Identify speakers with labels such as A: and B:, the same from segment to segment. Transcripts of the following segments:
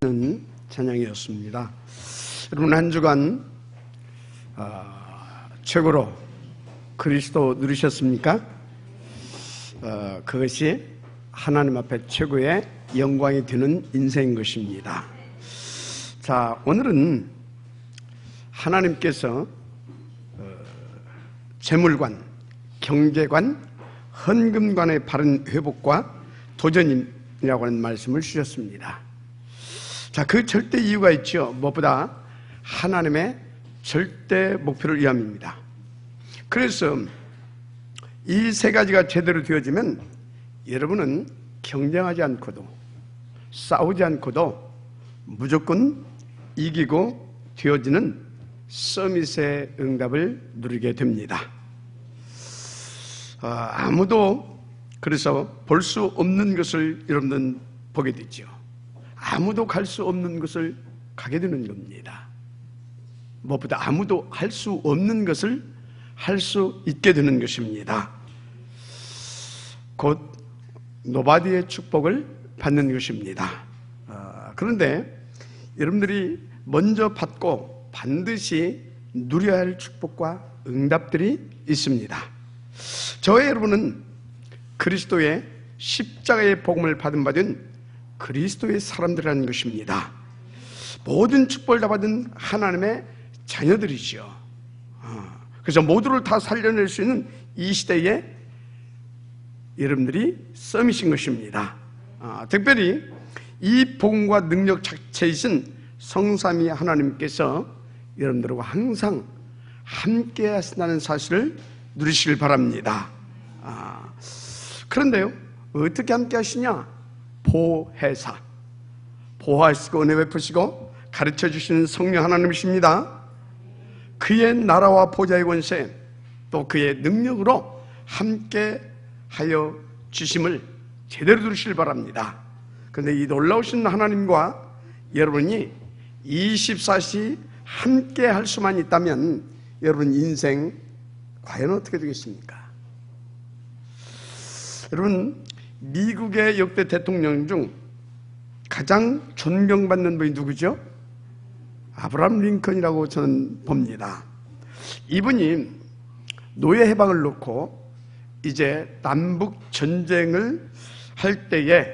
A: 는 찬양이었습니다. 여러분, 한 주간 최고로 그리스도 누리셨습니까? 그것이 하나님 앞에 최고의 영광이 되는 인생인 것입니다. 자, 오늘은 하나님께서 재물관, 경제관, 헌금관의 바른 회복과 도전이라고 하는 말씀을 주셨습니다. 자, 그 절대 이유가 있죠. 무엇보다 하나님의 절대 목표를 위함입니다. 그래서 이 세 가지가 제대로 되어지면 여러분은 경쟁하지 않고도 싸우지 않고도 무조건 이기고 되어지는 서밋의 응답을 누리게 됩니다. 아무도 그래서 볼 수 없는 것을 여러분은 보게 되죠. 아무도 갈 수 없는 것을 가게 되는 겁니다. 무엇보다 아무도 할 수 없는 것을 할 수 있게 되는 것입니다. 곧 노바디의 축복을 받는 것입니다. 그런데 여러분들이 먼저 받고 반드시 누려야 할 축복과 응답들이 있습니다. 저와 여러분은 그리스도의 십자가의 복음을 받은 그리스도의 사람들이라는 것입니다. 모든 축복을 다 받은 하나님의 자녀들이죠. 그래서 모두를 다 살려낼 수 있는 이 시대에 여러분들이 서밋인 것입니다. 특별히 이 복음과 능력 자체이신 성삼위 하나님께서 여러분들과 항상 함께 하신다는 사실을 누리시길 바랍니다. 그런데요, 어떻게 함께 하시냐? 보혜사, 보호하시고 은혜 베푸시고 가르쳐 주시는 성령 하나님이십니다. 그의 나라와 보좌의 권세 또 그의 능력으로 함께 하여 주심을 제대로 들으시길 바랍니다. 그런데 이 놀라우신 하나님과 여러분이 24시 함께 할 수만 있다면 여러분 인생 과연 어떻게 되겠습니까? 여러분, 미국의 역대 대통령 중 가장 존경받는 분이 누구죠? 아브라함 링컨이라고 저는 봅니다. 이분이 노예 해방을 놓고 이제 남북 전쟁을 할 때에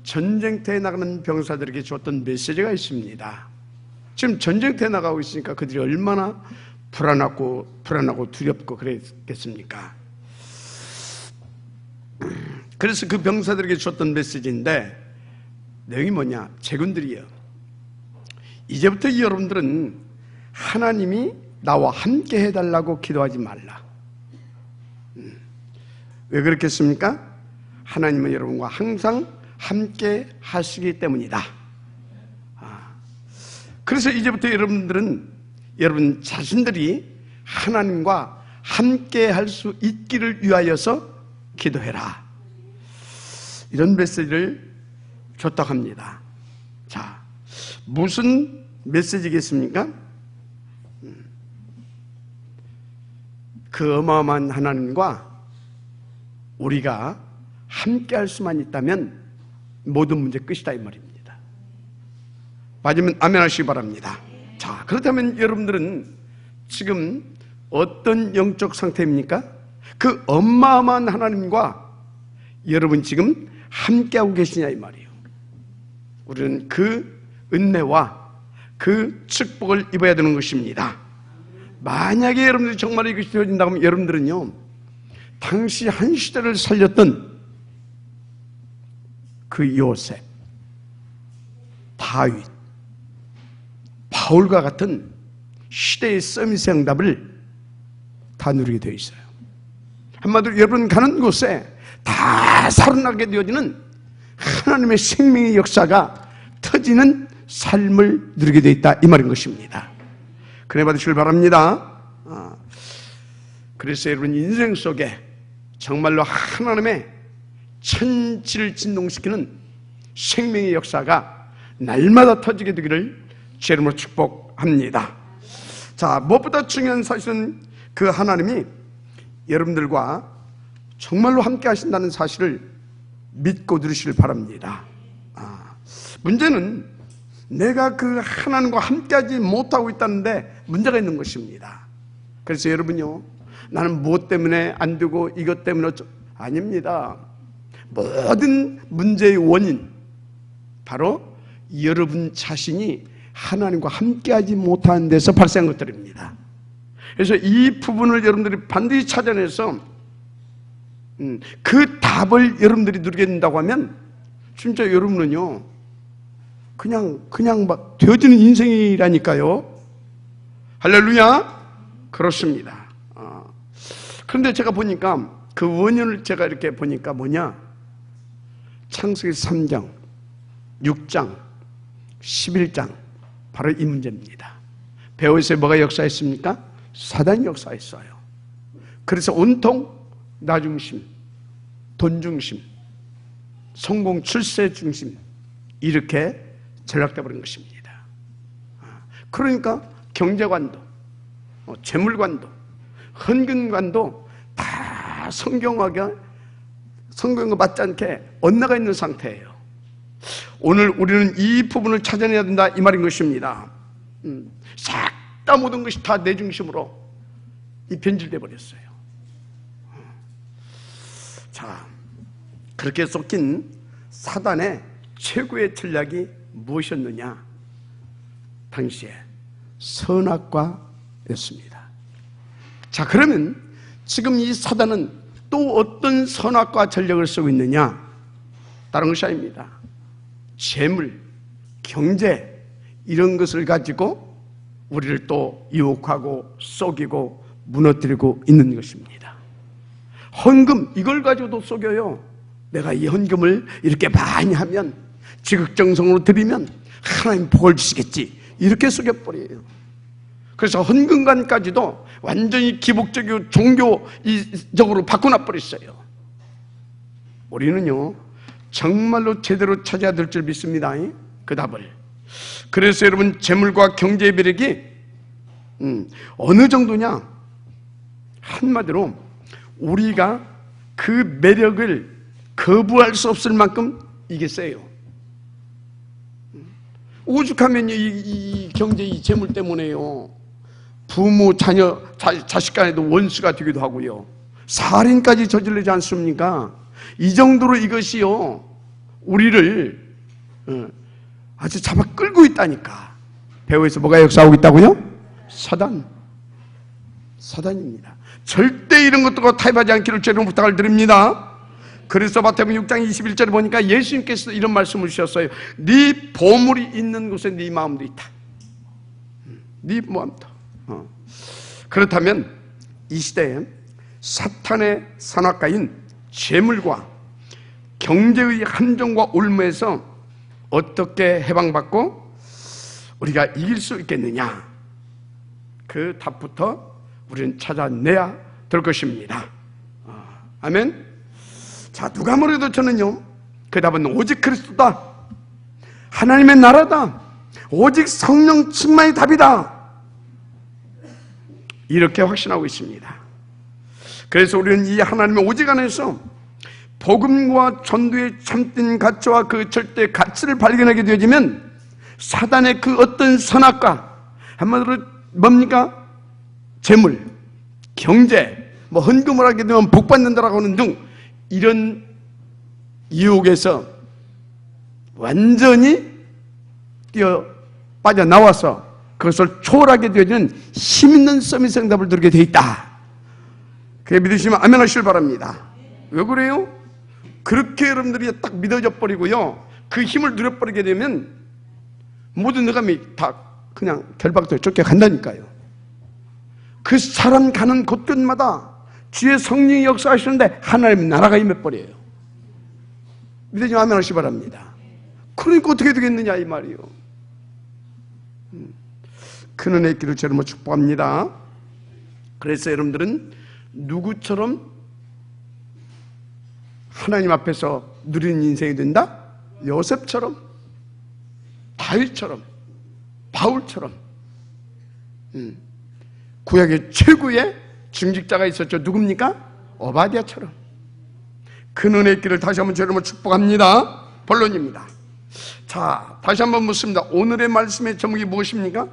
A: 전쟁터에 나가는 병사들에게 줬던 메시지가 있습니다. 지금 전쟁터에 나가고 있으니까 그들이 얼마나 불안하고 두렵고 그랬겠습니까? 그래서 그 병사들에게 줬던 메시지인데 내용이 뭐냐? 제군들이요, 이제부터 여러분들은 하나님이 나와 함께 해달라고 기도하지 말라. 왜 그렇겠습니까? 하나님은 여러분과 항상 함께 하시기 때문이다. 그래서 이제부터 여러분들은 여러분 자신들이 하나님과 함께 할 수 있기를 위하여서 기도해라. 이런 메시지를 줬다고 합니다. 자, 무슨 메시지겠습니까? 그 어마어마한 하나님과 우리가 함께 할 수만 있다면 모든 문제 끝이다 이 말입니다. 맞으면 아멘 하시기 바랍니다. 자, 그렇다면 여러분들은 지금 어떤 영적 상태입니까? 그 어마어마한 하나님과 여러분 지금 함께하고 계시냐 이 말이에요. 우리는 그 은혜와 그 축복을 입어야 되는 것입니다. 만약에 여러분들이 정말 이것이 되어진다고 하면 여러분들은요, 당시 한 시대를 살렸던 그 요셉, 다윗, 바울과 같은 시대의 서밋의 응답을 다 누리게 되어 있어요. 한마디로 여러분 가는 곳에 다 살아나게 되어지는 하나님의 생명의 역사가 터지는 삶을 누리게 되어 있다 이 말인 것입니다. 그래 받으시길 바랍니다. 그래서 여러분 인생 속에 정말로 하나님의 천지를 진동시키는 생명의 역사가 날마다 터지게 되기를 제 이름으로 축복합니다. 자, 무엇보다 중요한 사실은 그 하나님이 여러분들과 정말로 함께 하신다는 사실을 믿고 들으시길 바랍니다. 문제는 내가 그 하나님과 함께하지 못하고 있다는데 문제가 있는 것입니다. 그래서 여러분요, 나는 무엇 때문에 안 되고 이것 때문에 아닙니다. 모든 문제의 원인 바로 여러분 자신이 하나님과 함께하지 못하는 데서 발생한 것들입니다. 그래서 이 부분을 여러분들이 반드시 찾아내서 그 답을 여러분들이 누리게 된다고 하면 진짜 여러분은요 그냥 막 되어지는 인생이라니까요. 할렐루야. 그렇습니다. 그런데 제가 보니까 그 원인을 제가 이렇게 보니까 뭐냐, 창세기 3장 6장 11장 바로 이 문제입니다. 배후에서 뭐가 역사했습니까? 사단이 역사했어요. 그래서 온통 나 중심, 돈 중심, 성공 출세 중심 이렇게 전락돼 버린 것입니다. 그러니까 경제관도 재물관도 헌금관도 다 성경과 맞지 않게 엇나가 있는 상태예요. 오늘 우리는 이 부분을 찾아내야 된다 이 말인 것입니다. 싹 다 모든 것이 다 내 중심으로 변질돼 버렸어요. 자, 그렇게 섞인 사단의 최고의 전략이 무엇이었느냐? 당시에 선악과였습니다. 자, 그러면 지금 이 사단은 또 어떤 선악과 전략을 쓰고 있느냐? 다른 것이 아닙니다. 재물, 경제 이런 것을 가지고 우리를 또 유혹하고 속이고 무너뜨리고 있는 것입니다. 헌금 이걸 가지고도 속여요. 내가 이 헌금을 이렇게 많이 하면 지극정성으로 드리면 하나님 복을 주시겠지 이렇게 속여버려요. 그래서 헌금관까지도 완전히 기복적이고 종교적으로 바꿔놔버렸어요. 우리는요 정말로 제대로 찾아야 될 줄 믿습니다. 그 답을. 그래서 여러분 재물과 경제의 매력이 어느 정도냐, 한마디로 우리가 그 매력을 거부할 수 없을 만큼 이게 세요. 오죽하면 이 경제, 이 재물 때문에요 부모, 자녀, 자식 간에도 원수가 되기도 하고요, 살인까지 저지르지 않습니까? 이 정도로 이것이요 우리를 아주 잡아 끌고 있다니까. 배후에서 뭐가 역사하고 있다고요? 사단입니다. 절대 이런 것들과 타협하지 않기를 주님으로 부탁을 드립니다. 그래서 마태복음 6장 21절에 보니까 예수님께서 이런 말씀을 주셨어요. 네 보물이 있는 곳에 네 마음도 있다. 네 마음도. 그렇다면 이 시대에 사탄의 선악과인 재물과 경제의 함정과 올무에서 어떻게 해방받고 우리가 이길 수 있겠느냐, 그 답부터 우리는 찾아내야 될 것입니다. 아멘. 자, 누가 뭐래도 저는요 그 답은 오직 그리스도다, 하나님의 나라다, 오직 성령 충만이 답이다, 이렇게 확신하고 있습니다. 그래서 우리는 이 하나님의 오직 안에서 복음과 전도의 참된 가치와 그 절대 가치를 발견하게 되어지면 사단의 그 어떤 선악과, 한마디로 뭡니까? 재물, 경제, 헌금을 하게 되면 복 받는다라고 하는 등 이런 유혹에서 완전히 뛰어 빠져나와서 그것을 초월하게 되어지는 힘있는 서밋 응답을 누리게 되어 있다. 그게 믿으시면 아멘 하시길 바랍니다. 왜 그래요? 그렇게 여러분들이 딱 믿어져 버리고요 그 힘을 누려버리게 되면 모든 느감이 다 그냥 결박도 쫓겨간다니까요. 그 사람 가는 곳곳마다 주의 성령이 역사하시는데 하나님의 나라가 임해버려요. 믿으시면 아멘 하시기 바랍니다. 그러니까 어떻게 되겠느냐 이 말이요. 큰 은혜의 길을 저를 축복합니다. 그래서 여러분들은 누구처럼 하나님 앞에서 누리는 인생이 된다? 요셉처럼, 다윗처럼, 바울처럼. 구약의 최고의 중직자가 있었죠. 누굽니까? 오바댜처럼. 큰 은혜의 길을 다시 한번 저를 축복합니다. 본론입니다. 자, 다시 한번 묻습니다. 오늘의 말씀의 제목이 무엇입니까?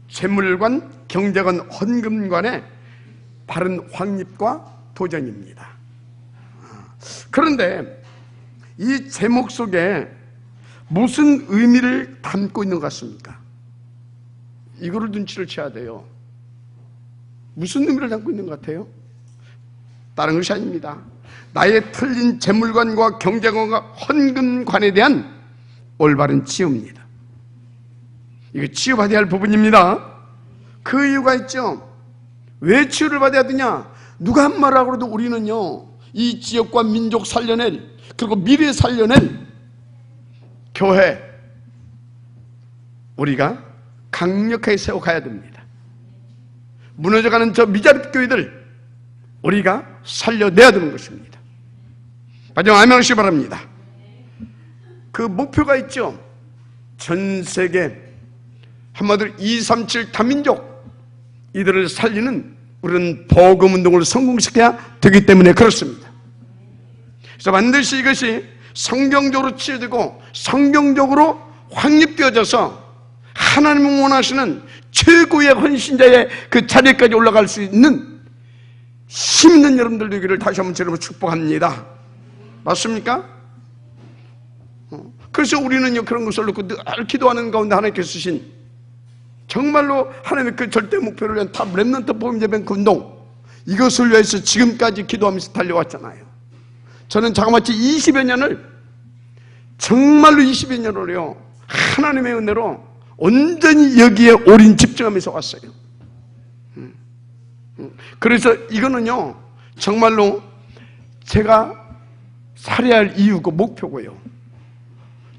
A: 재물관, 경제관, 헌금관의 바른 확립과 도전입니다. 그런데 이 제목 속에 무슨 의미를 담고 있는 것 같습니까? 이거를 눈치를 채야 돼요. 무슨 의미를 담고 있는 것 같아요? 다른 것이 아닙니다. 나의 틀린 재물관과 경제관과 헌금관에 대한 올바른 치유입니다. 이거 치유받아야 할 부분입니다. 그 이유가 있죠. 왜 치유를 받아야 되냐? 누가 한 말하고 그래도 우리는요, 이 지역과 민족 살려낼, 그리고 미래 살려낼 교회, 우리가 강력하게 세워가야 됩니다. 무너져가는 저 미자립 교회들 우리가 살려내야 되는 것입니다. 마지막 아멘 하시기 바랍니다. 그 목표가 있죠. 전 세계 한마디로 237 다민족 이들을 살리는 우리는 복음운동을 성공시켜야 되기 때문에 그렇습니다. 그래서 반드시 이것이 성경적으로 치유되고 성경적으로 확립되어져서 하나님이 원하시는 최고의 헌신자의 그 자리까지 올라갈 수 있는 힘 있는 여러분들 되기를 다시 한번 여러분 축복합니다. 맞습니까? 그래서 우리는요, 그런 것을 놓고 늘 기도하는 가운데 하나님께서 주신 정말로 하나님의 그 절대 목표를 위한 탑 렘넌트 복음예배 운동, 이것을 위해서 지금까지 기도하면서 달려왔잖아요. 저는 자그마치 20여 년을, 정말로 20여 년을요, 하나님의 은혜로 온전히 여기에 올인 집중하면서 왔어요. 그래서 이거는요, 정말로 제가 살아야 할 이유고 목표고요.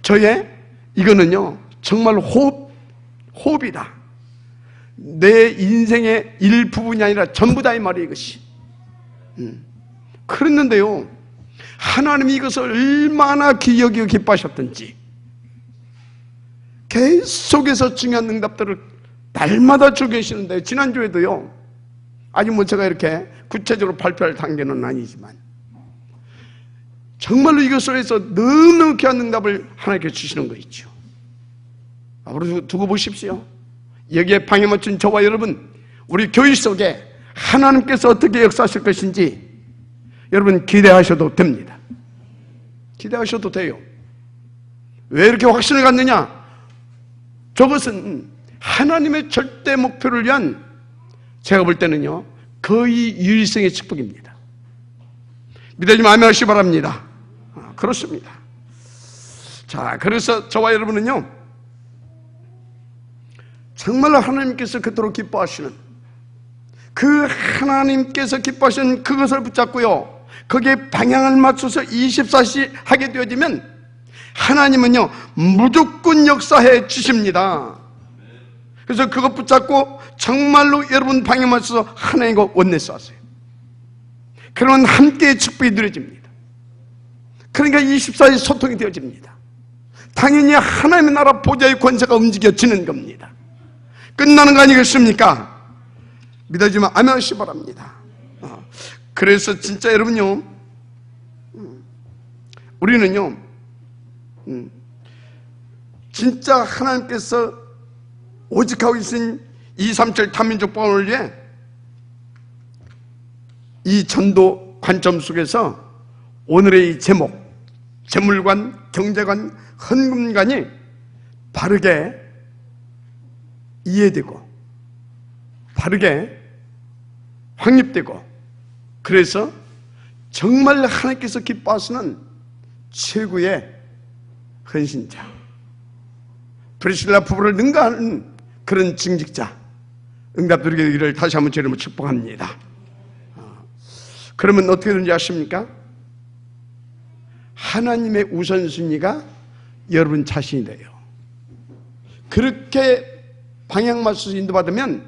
A: 저의 이거는요, 정말로 호흡이다. 내 인생의 일부분이 아니라 전부다, 이 말이에요, 이것이. 그랬는데요, 하나님이 이것을 얼마나 기여기고 기뻐하셨던지 계속해서 중요한 응답들을 날마다 주고 계시는데, 지난주에도요, 아직 뭐 제가 이렇게 구체적으로 발표할 단계는 아니지만 정말로 이것을 해서 너무너무 귀한 응답을 하나님께 주시는 거 있죠. 앞으로 두고 보십시오. 여기에 방해 맞춘 저와 여러분, 우리 교회 속에 하나님께서 어떻게 역사하실 것인지 여러분 기대하셔도 됩니다. 기대하셔도 돼요. 왜 이렇게 확신을 갖느냐? 저것은 하나님의 절대 목표를 위한, 제가 볼 때는요, 거의 유일성의 축복입니다. 믿어지면 아멘 하시기 바랍니다. 그렇습니다. 자, 그래서 저와 여러분은요, 정말로 하나님께서 그토록 기뻐하시는, 그 하나님께서 기뻐하시는 그것을 붙잡고요, 거기에 방향을 맞춰서 24시 하게 되어지면 하나님은요, 무조건 역사해 주십니다. 그래서 그것 붙잡고 정말로 여러분 방향 맞춰서 하나님과 원내서 하세요. 그러면 함께의 축복이 누려집니다. 그러니까 24시 소통이 되어집니다. 당연히 하나님의 나라 보좌의 권세가 움직여지는 겁니다. 끝나는 거 아니겠습니까? 믿어지면 아멘 하시기 바랍니다. 그래서 진짜 여러분요, 우리는요, 진짜 하나님께서 오직 하고 계신 237 다민족 복음을 위해 이 전도 관점 속에서 오늘의 이 제목, 재물관, 경제관, 헌금관이 바르게 이해되고 바르게 확립되고, 그래서 정말 하나님께서 기뻐하시는 최고의 헌신자, 브리실라 부부를 능가하는 그런 증직자, 응답 드리게 되기를 다시 한번 주님을 축복합니다. 그러면 어떻게 되는지 아십니까? 하나님의 우선순위가 여러분 자신이 돼요. 그렇게 방향 맞춰서 인도받으면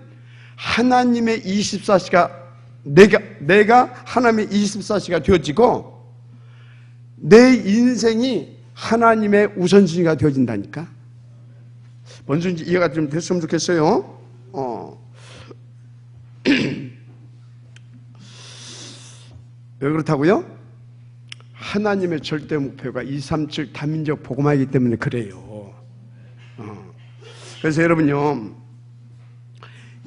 A: 하나님의 24시가 내가 하나님의 24시가 되어지고 내 인생이 하나님의 우선순위가 되어진다니까. 뭔지 이해가 좀 됐으면 좋겠어요. 왜 그렇다고요? 하나님의 절대 목표가 237 다민족 복음화이기 때문에 그래요. 그래서 여러분요,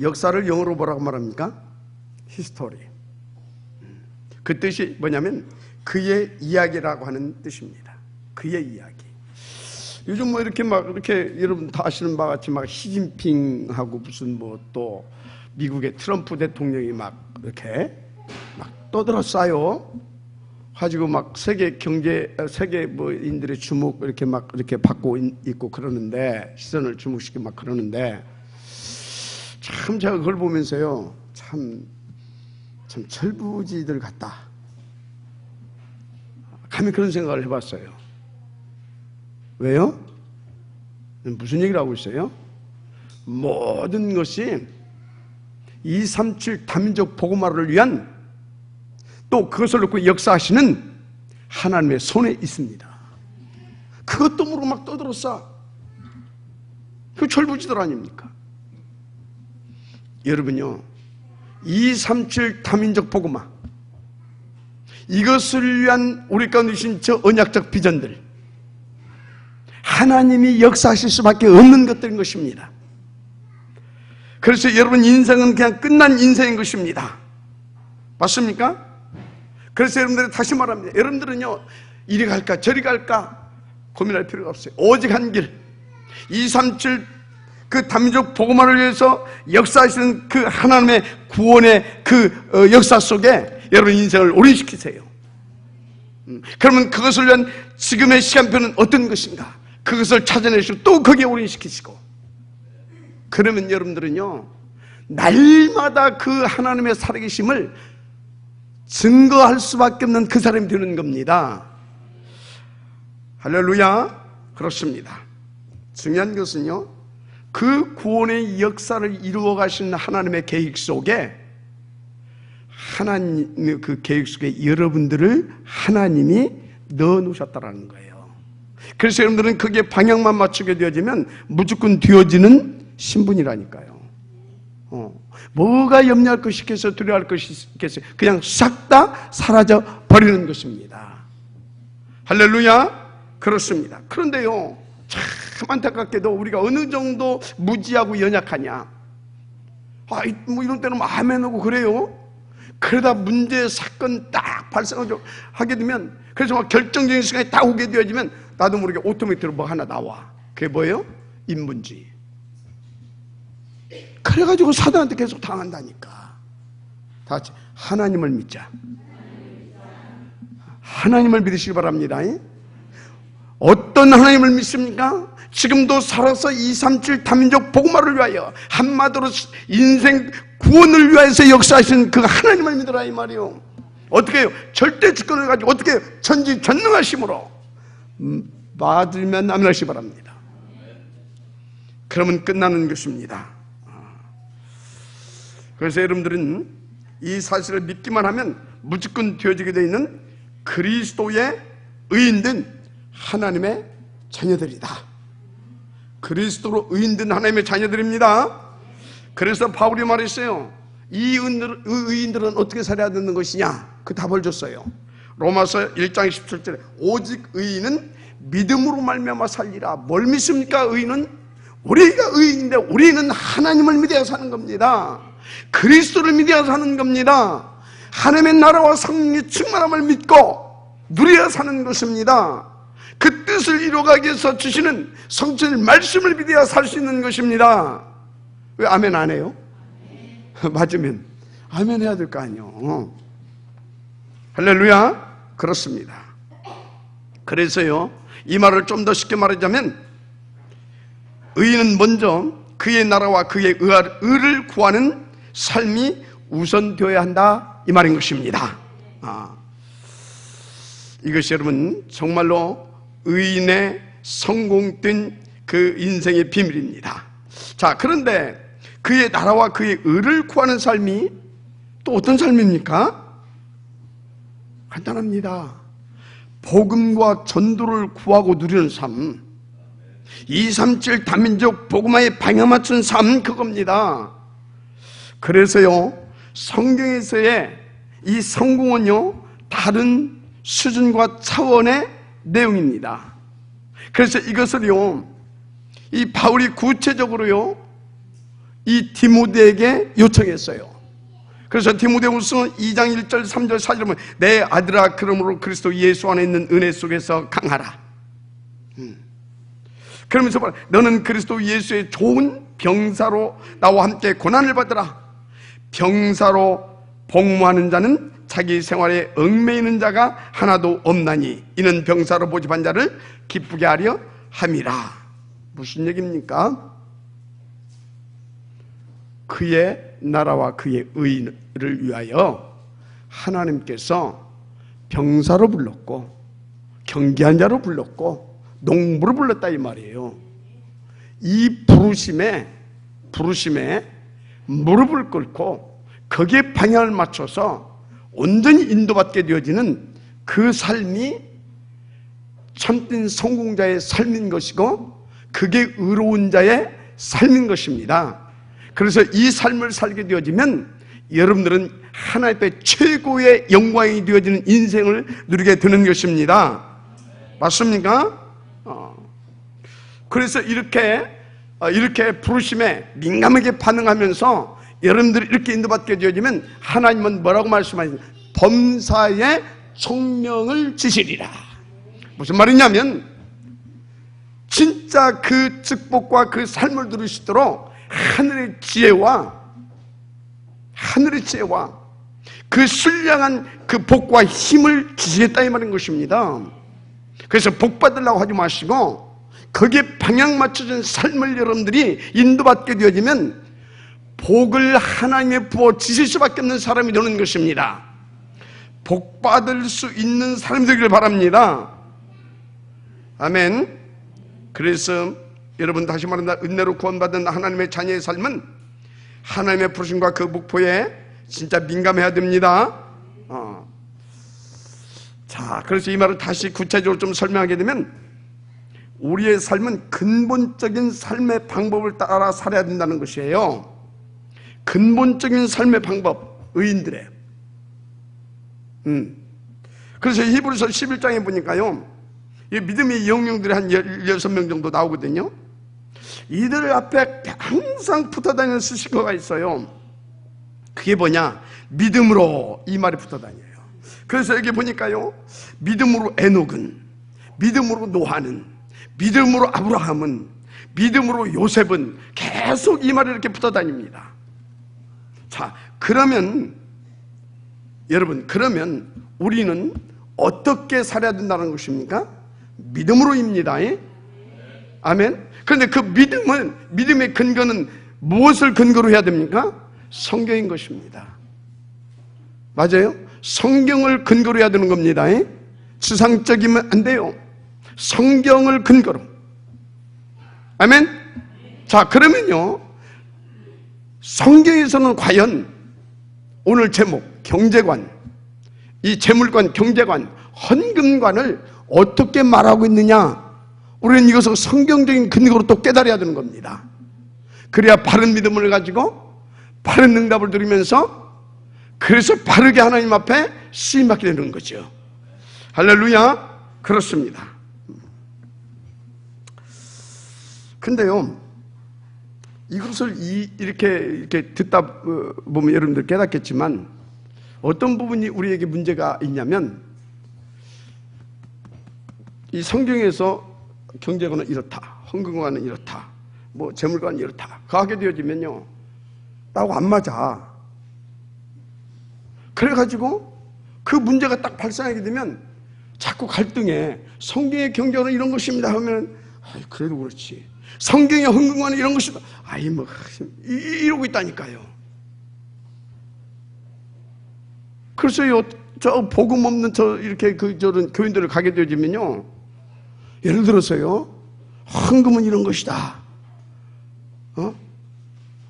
A: 역사를 영어로 뭐라고 말합니까? 히스토리. 그 뜻이 뭐냐면 그의 이야기라고 하는 뜻입니다. 그의 이야기. 요즘 뭐 이렇게 막 이렇게 여러분 다 아시는 바와 같이 막 시진핑하고 무슨 뭐 또 미국의 트럼프 대통령이 막 이렇게 막 떠들었어요. 가지고 막 세계 뭐인들의 주목 이렇게 막 이렇게 받고 있고 그러는데, 시선을 주목시키고 막 그러는데, 참 제가 그걸 보면서요, 참 철부지들 같다. 감히 그런 생각을 해봤어요. 왜요? 무슨 얘기를 하고 있어요? 모든 것이 237 다민족 복음화를 위한, 또 그것을 놓고 역사하시는 하나님의 손에 있습니다. 그것도 모르고 막 떠들었어. 그 철부지들 아닙니까? 여러분요, 237 다민족 복음화, 이것을 위한 우리 가운데 계신 저 언약적 비전들, 하나님이 역사하실 수밖에 없는 것들인 것입니다. 그래서 여러분 인생은 그냥 끝난 인생인 것입니다. 맞습니까? 그래서 여러분들이 다시 말합니다. 여러분들은요, 이리 갈까 저리 갈까 고민할 필요가 없어요. 오직 한 길, 237 그 다민족 복음화를 위해서 역사하시는 그 하나님의 구원의 그 역사 속에 여러분 인생을 올인시키세요. 그러면 그것을 위한 지금의 시간표는 어떤 것인가, 그것을 찾아내시고 또 거기에 올인시키시고, 그러면 여러분들은요, 날마다 그 하나님의 살아계심을 증거할 수밖에 없는 그 사람이 되는 겁니다. 할렐루야. 그렇습니다. 중요한 것은요, 그 구원의 역사를 이루어 가시는 하나님의 계획 속에, 하나님 그 계획 속에 여러분들을 하나님이 넣어 놓으셨다라는 거예요. 그래서 여러분들은 거기에 방향만 맞추게 되어지면 무조건 되어지는 신분이라니까요. 뭐가 염려할 것이 있겠어요? 두려워할 것이 있겠어요? 그냥 싹 다 사라져 버리는 것입니다. 할렐루야. 그렇습니다. 그런데요, 참 안타깝게도 우리가 어느 정도 무지하고 연약하냐, 뭐 이런 때는 아멘 하고 그래요. 그러다 문제 사건 딱 발생하게 되면, 그래서 막 결정적인 시간이 딱 오게 되어지면 나도 모르게 오토매틱으로 뭐 하나 나와. 그게 뭐예요? 인문주의. 그래가지고 사단한테 계속 당한다니까. 다 같이 하나님을 믿자. 하나님을 믿으시기 바랍니다. 어떤 하나님을 믿습니까? 지금도 살아서 237 다민족 복음화를 위하여, 한마디로 인생 구원을 위하여서 역사하시는 그 하나님을 믿으라 이 말이요. 어떻게 해요? 절대 주권을 가지고 어떻게 해요? 전지전능하심으로 받으면 아멘하시기 바랍니다. 그러면 끝나는 것입니다. 그래서 여러분들은 이 사실을 믿기만 하면 무조건 되어지게 되어 있는 그리스도의 의인된 하나님의 자녀들이다. 그리스도로 의인된 하나님의 자녀들입니다. 그래서 바울이 말했어요. 이 의인들은 어떻게 살아야 되는 것이냐, 그 답을 줬어요. 로마서 1장 17절에 오직 의인은 믿음으로 말미암아 살리라. 뭘 믿습니까? 의인은, 우리가 의인인데 우리는 하나님을 믿어야 사는 겁니다. 그리스도를 믿어야 사는 겁니다. 하나님의 나라와 성령의 충만함을 믿고 누려야 사는 것입니다. 그 뜻을 이루어가기 위해서 주시는 성천의 말씀을 믿어야 살 수 있는 것입니다. 왜 아멘 안 해요? 맞으면 아멘 해야 될 거 아니에요. 할렐루야. 그렇습니다. 그래서요, 이 말을 좀 더 쉽게 말하자면, 의인은 먼저 그의 나라와 그의 의를 구하는 삶이 우선되어야 한다 이 말인 것입니다. 이것이 여러분 정말로 의인의 성공된 그 인생의 비밀입니다. 자, 그런데 그의 나라와 그의 의를 구하는 삶이 또 어떤 삶입니까? 간단합니다. 복음과 전도를 구하고 누리는 삶, 237 다민족 복음화에 방향 맞춘 삶, 그겁니다. 그래서요, 성경에서의 이 성공은요, 다른 수준과 차원의 내용입니다. 그래서 이것을요, 이 바울이 구체적으로요, 이 디모데에게 요청했어요. 그래서 디모데후서 2장 1절 3절 4절 보면 내 아들아 그러므로 그리스도 예수 안에 있는 은혜 속에서 강하라. 그러면서 봐, 너는 그리스도 예수의 좋은 병사로 나와 함께 고난을 받으라. 병사로 복무하는 자는 자기 생활에 얽매이는 자가 하나도 없나니 이는 병사로 모집한 자를 기쁘게 하려 함이라. 무슨 얘기입니까? 그의 나라와 그의 의를 위하여 하나님께서 병사로 불렀고 경계한 자로 불렀고 농부로 불렀다 이 말이에요. 이 부르심에 무릎을 꿇고 거기에 방향을 맞춰서 온전히 인도받게 되어지는 그 삶이 참된 성공자의 삶인 것이고 그게 의로운 자의 삶인 것입니다. 그래서 이 삶을 살게 되어지면 여러분들은 하나님 앞에 최고의 영광이 되어지는 인생을 누리게 되는 것입니다. 맞습니까? 그래서 이렇게 부르심에 민감하게 반응하면서 여러분들이 이렇게 인도받게 되어지면 하나님은 뭐라고 말씀하시냐? 범사에 총명을 주시리라. 무슨 말이냐면 진짜 그 축복과 그 삶을 누리시도록 하늘의 지혜와 그 신령한 그 복과 힘을 주시겠다 이 말인 것입니다. 그래서 복 받으려고 하지 마시고 거기에 방향 맞춰진 삶을 여러분들이 인도받게 되어지면 복을 하나님의 부어 주실 수밖에 없는 사람이 되는 것입니다. 복 받을 수 있는 사람이 되기를 바랍니다. 아멘. 그래서 여러분 다시 말한다, 은혜로 구원받은 하나님의 자녀의 삶은 하나님의 부르심과 그 목표에 진짜 민감해야 됩니다. 자, 그래서 이 말을 다시 구체적으로 좀 설명하게 되면 우리의 삶은 근본적인 삶의 방법을 따라 살아야 된다는 것이에요. 근본적인 삶의 방법, 의인들의. 그래서 히브리서 11장에 보니까요, 이 믿음의 영령들이 한 16명 정도 나오거든요. 이들 앞에 항상 붙어다니는 수식어가 있어요. 그게 뭐냐? 믿음으로, 이 말이 붙어다녀요. 그래서 여기 보니까요, 믿음으로 에녹은, 믿음으로 노아는, 믿음으로 아브라함은, 믿음으로 요셉은 계속 이 말이 이렇게 붙어다닙니다. 자, 그러면 여러분, 그러면 우리는 어떻게 살아야 된다는 것입니까? 믿음으로입니다. 아멘. 그런데 그 믿음의 근거는 무엇을 근거로 해야 됩니까? 성경인 것입니다. 맞아요? 성경을 근거로 해야 되는 겁니다. 추상적이면 안 돼요. 성경을 근거로. 아멘. 자, 그러면요, 성경에서는 과연 오늘 제목 경제관, 이 재물관, 경제관, 헌금관을 어떻게 말하고 있느냐? 우리는 이것을 성경적인 근거로 또 깨달아야 되는 겁니다. 그래야 바른 믿음을 가지고 바른 응답을 드리면서 그래서 바르게 하나님 앞에 쓰임받게 되는 거죠. 할렐루야. 그렇습니다. 근데요, 이것을 이렇게 듣다 보면 여러분들 깨닫겠지만 어떤 부분이 우리에게 문제가 있냐면, 이 성경에서 경제관은 이렇다, 헌금관은 이렇다, 뭐 재물관은 이렇다, 하게 되어지면요, 나하고 안 맞아. 그래가지고 그 문제가 딱 발생하게 되면 자꾸 갈등해. 성경의 경제관은 이런 것입니다 하면, 그래도 그렇지. 성경의 헌금관은 이런 것이다. 이러고 있다니까요. 그래서 저 복음 없는 이렇게 저런 교인들을 가게 되어지면요, 예를 들어서요, 헌금은 이런 것이다.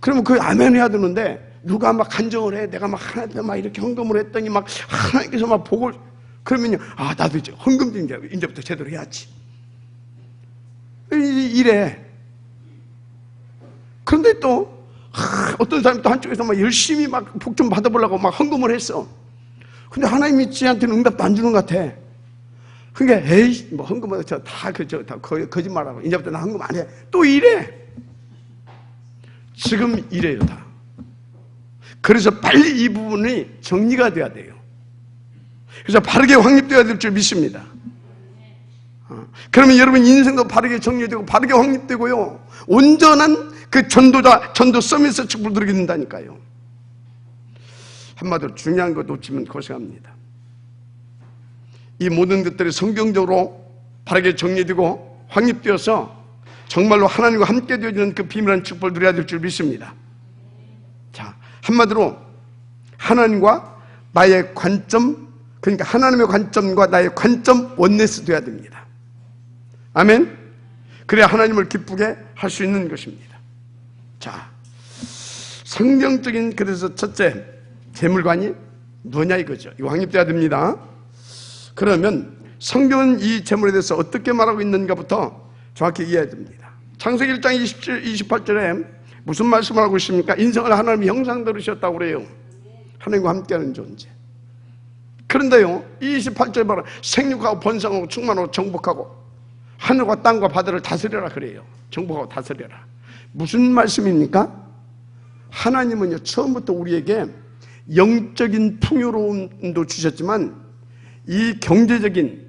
A: 그러면 그 아멘 해야 되는데 누가 막 간증을 해. 내가 막 하나님께 막 이렇게 헌금을 했더니 막 하나님께서 막 복을, 그러면요, 나도 이제 헌금 이제부터 제대로 해야지. 이래. 그런데 또 어떤 사람이 또 한쪽에서 막 열심히 막 복 좀 받아보려고 막 헌금을 했어. 근데 하나님이 쟤한테는 응답도 안 주는 것 같아. 그러니까 에이 뭐 헌금은 다 거짓말하고 이제부터 나 헌금 안 해. 또 이래. 지금 이래요 다. 그래서 빨리 이 부분이 정리가 돼야 돼요. 그래서 바르게 확립돼야 될 줄 믿습니다. 그러면 여러분 인생도 바르게 정리되고 바르게 확립되고요, 온전한 그 전도 서밋의 축복을 누리게 된다니까요. 한마디로 중요한 거 놓치면 고생합니다. 이 모든 것들이 성경적으로 바르게 정리되고 확립되어서 정말로 하나님과 함께 되어지는 그 비밀한 축복을 누려야 될 줄 믿습니다. 자, 한마디로 하나님과 나의 관점, 그러니까 하나님의 관점과 나의 관점 원네스 돼야 됩니다. 아멘. 그래야 하나님을 기쁘게 할 수 있는 것입니다. 자, 성경적인, 그래서 첫째 재물관이 뭐냐 이거죠. 이거 확립돼야 됩니다. 그러면 성경은 이 재물에 대해서 어떻게 말하고 있는가부터 정확히 이해해야 됩니다. 창세기 1장 28절에 무슨 말씀을 하고 있습니까? 인생을 하나님의 형상대로 지었다고 그래요. 하나님과 함께하는 존재. 그런데요, 28절에 바로 생육하고 번성하고 충만하고 정복하고 하늘과 땅과 바다를 다스려라 그래요. 정복하고 다스려라. 무슨 말씀입니까? 하나님은요, 처음부터 우리에게 영적인 풍요로움도 주셨지만 이 경제적인,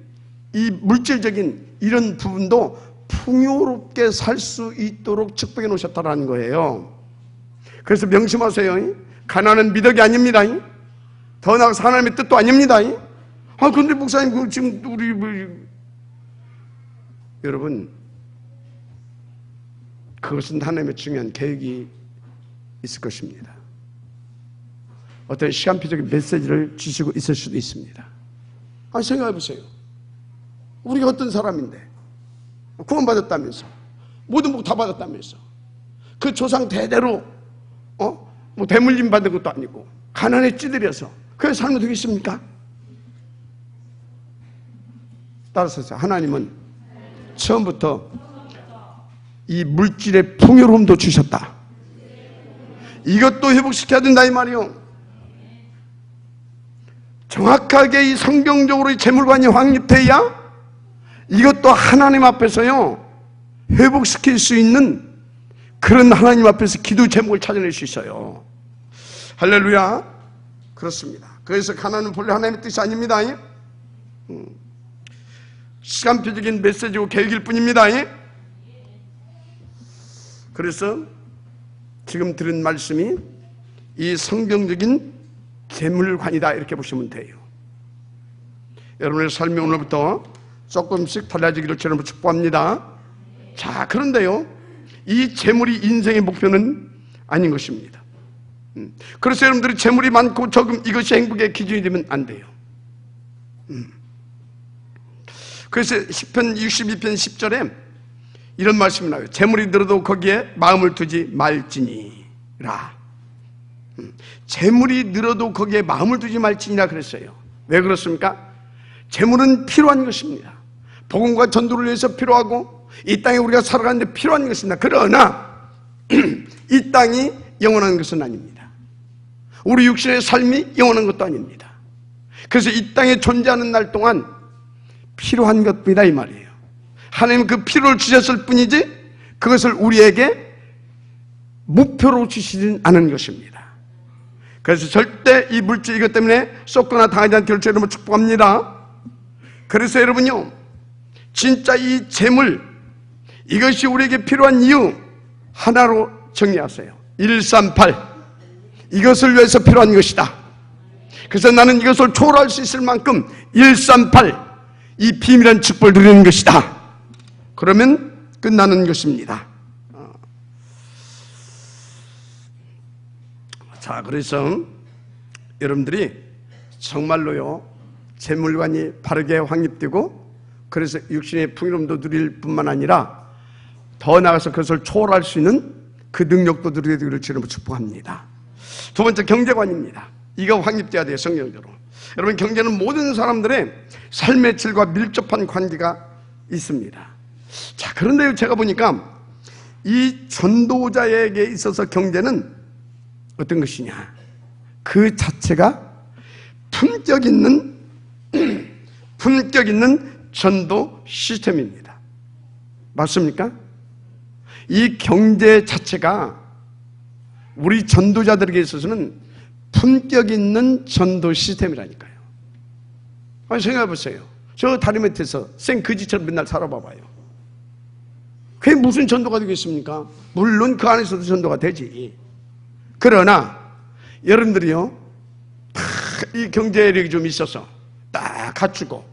A: 이 물질적인 이런 부분도 풍요롭게 살 수 있도록 축복해 놓으셨다는 거예요. 그래서 명심하세요. 가난은 미덕이 아닙니다. 더 나아가서 하나님의 뜻도 아닙니다. 그런데 목사님 지금 우리 여러분, 그것은 하나님의 중요한 계획이 있을 것입니다. 어떤 시간표적인 메시지를 주시고 있을 수도 있습니다. 생각해 보세요. 우리가 어떤 사람인데 구원받았다면서, 모든 복 다 받았다면서, 그 조상 대대로 뭐 대물림 받은 것도 아니고 가난에 찌들여서 그래 살면 되겠습니까? 따라서 하나님은 처음부터 이 물질의 풍요로움도 주셨다. 이것도 회복시켜야 된다 이 말이요. 정확하게 이 성경적으로 이 재물관이 확립돼야 이것도 하나님 앞에서요 회복시킬 수 있는 그런 하나님 앞에서 기도 제목을 찾아낼 수 있어요. 할렐루야. 그렇습니다. 그래서 가난은 본래 하나님의 뜻이 아닙니다. 시간표적인 메시지고 계획일 뿐입니다. 그래서 지금 들은 말씀이 이 성경적인 재물관이다 이렇게 보시면 돼요. 여러분의 삶이 오늘부터 조금씩 달라지기를 저는 축복합니다. 자, 그런데요, 이 재물이 인생의 목표는 아닌 것입니다. 그래서 여러분들이 재물이 많고 적음 이것이 행복의 기준이 되면 안 돼요. 그래서 시편 62편 10절에 이런 말씀이 나와요. 재물이 늘어도 거기에 마음을 두지 말지니라. 재물이 늘어도 거기에 마음을 두지 말지니라 그랬어요. 왜 그렇습니까? 재물은 필요한 것입니다. 복음과 전도를 위해서 필요하고 이 땅에 우리가 살아가는데 필요한 것입니다. 그러나 이 땅이 영원한 것은 아닙니다. 우리 육신의 삶이 영원한 것도 아닙니다. 그래서 이 땅에 존재하는 날 동안 필요한 것뿐이다 이 말이에요. 하나님은 그 필요를 주셨을 뿐이지 그것을 우리에게 목표로 주시진 않은 것입니다. 그래서 절대 이 물질 이것 때문에 쏟거나 당하지 않기를 여러분 축복합니다. 그래서 여러분요, 진짜 이 재물 이것이 우리에게 필요한 이유 하나로 정리하세요. 138 이것을 위해서 필요한 것이다. 그래서 나는 이것을 초월할 수 있을 만큼 138 이 비밀한 축복을 누리는 것이다. 그러면 끝나는 것입니다. 자, 그래서 여러분들이 정말로요 재물관이 바르게 확립되고 그래서 육신의 풍요로움도 누릴 뿐만 아니라 더 나아가서 그것을 초월할 수 있는 그 능력도 누리게 되기를 주님으로 축복합니다. 두 번째 경제관입니다. 이거 확립돼야 돼요. 성경적으로. 여러분, 경제는 모든 사람들의 삶의 질과 밀접한 관계가 있습니다. 자, 그런데 제가 보니까 이 전도자에게 있어서 경제는 어떤 것이냐, 그 자체가 품격 있는 전도 시스템입니다. 맞습니까? 이 경제 자체가 우리 전도자들에게 있어서는 품격 있는 전도 시스템이라니까요. 아니, 생각해 보세요. 저 다리 밑에서 생그지처럼 맨날 살아봐봐요. 그게 무슨 전도가 되겠습니까? 물론 그 안에서도 전도가 되지. 그러나 여러분들이요, 다 이 경제력이 좀 있어서 딱 갖추고,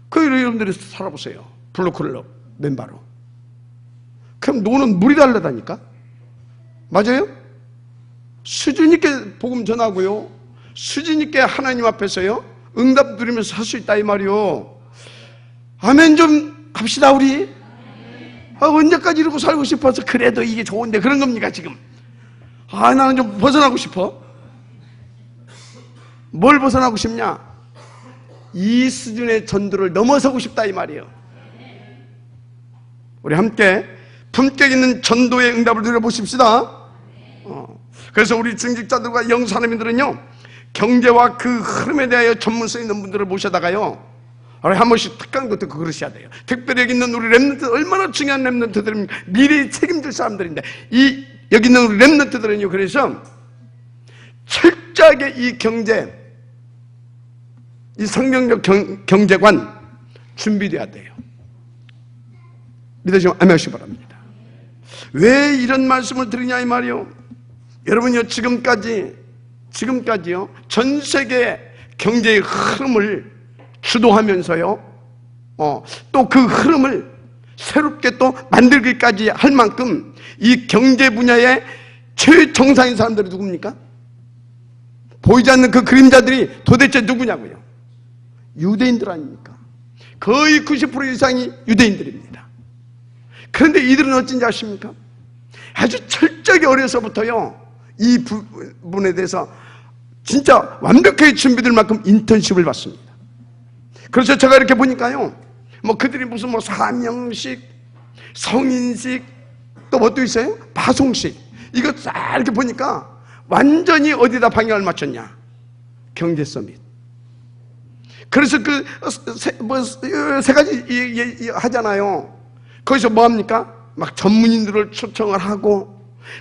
A: 그 여러분들이 살아보세요. 블루클럽 멤버로. 그럼 노는 물이 달라다니까? 맞아요? 수준 있게 복음 전하고요, 수준 있게 하나님 앞에서요 응답 누리면서 살 수 있다 이 말이요. 아멘 좀 합시다 우리. 언제까지 이러고 살고 싶어서 그래도 이게 좋은데 그런 겁니까 지금? 나는 좀 벗어나고 싶어. 뭘 벗어나고 싶냐? 이 수준의 전도를 넘어서고 싶다 이 말이에요. 우리 함께 품격 있는 전도의 응답을 누려보십시다. 그래서 우리 중직자들과 영사님들은요, 경제와 그 흐름에 대하여 전문성 있는 분들을 모셔다가요, 한 번씩 특강 것도 그러셔야 돼요. 특별히 여기 있는 우리 랩런트, 얼마나 중요한 랩런트들입니까? 미래에 책임질 사람들인데, 여기 있는 우리 랩런트들은요, 그래서 철저하게 이 경제, 이 성경적 경제관 준비돼야 돼요. 믿으시면 아멘 하시기 바랍니다. 왜 이런 말씀을 드리냐 이 말이요. 여러분요, 지금까지요, 전 세계 경제의 흐름을 주도하면서요, 또 그 흐름을 새롭게 또 만들기까지 할 만큼 이 경제 분야의 최정상인 사람들이 누굽니까? 보이지 않는 그 그림자들이 도대체 누구냐고요? 유대인들 아닙니까? 거의 90% 이상이 유대인들입니다. 그런데 이들은 어쩐지 아십니까? 아주 철저하게 어려서부터요, 이 부분에 대해서 진짜 완벽하게 준비될 만큼 인턴십을 받습니다. 그래서 제가 이렇게 보니까요, 그들이 무슨 사명식, 성인식, 또 뭐 또 있어요? 파송식. 이거 싹 이렇게 보니까 완전히 어디다 방향을 맞췄냐? 경제 서밋. 그래서 세 가지 하잖아요. 거기서 뭐 합니까? 막 전문인들을 초청을 하고,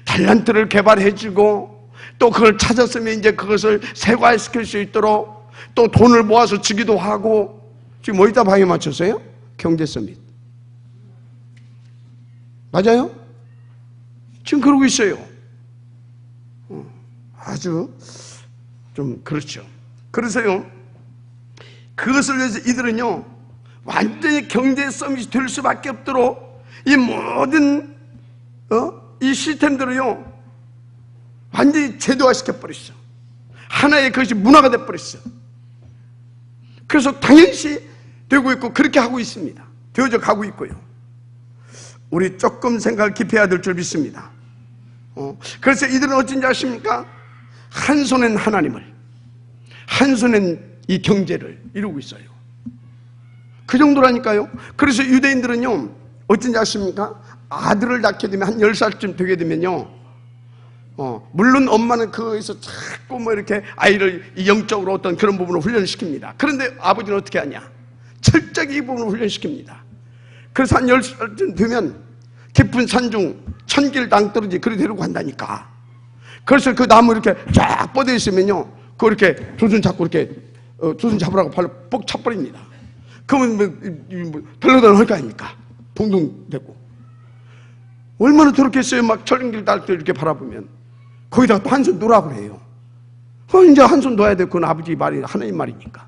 A: 탤런트를 개발해주고, 또 그걸 찾았으면 이제 그것을 세과시킬 수 있도록 또 돈을 모아서 주기도 하고. 지금 어디다 방향 맞췄어요? 경제 서밋. 맞아요? 지금 그러고 있어요. 아주 좀 그렇죠. 그래서요, 그것을 위해서 이들은요, 완전히 경제 서밋이 될 수밖에 없도록 이 모든 이 시스템들을요 완전히 제도화시켜 버렸어. 하나의 그것이 문화가 돼 버렸어. 그래서 당연시 되고 있고 그렇게 하고 있습니다. 되어져 가고 있고요. 우리 조금 생각을 깊이 해야 될 줄 믿습니다. 그래서 이들은 어쩐지 아십니까? 한 손엔 하나님을, 한 손엔 이 경제를 이루고 있어요. 그 정도라니까요. 그래서 유대인들은요, 어쩐지 아십니까? 아들을 낳게 되면 한 10살쯤 되게 되면요, 물론 엄마는 그거에서 자꾸 이렇게 아이를 영적으로 어떤 그런 부분을 훈련시킵니다. 그런데 아버지는 어떻게 하냐? 철저하게 이 부분을 훈련시킵니다. 그래서 한 10살쯤 되면 깊은 산중 천길 낭떠러지 그리 데리고 간다니까. 그래서 그 나무 이렇게 쫙 뻗어 있으면요, 그거 이렇게 조준 잡고 이렇게 조준 잡으라고 발로 뻑 차버립니다. 그러면 덜렁덜렁 할 거 아닙니까? 붕붕대고. 얼마나 더럽겠어요. 막 철길 달 때 이렇게 바라보면. 거기다가 또 한 손 놓으라고 그래요. 이제 한 손 놓아야 돼. 그건 아버지 말이, 하나님 말이니까.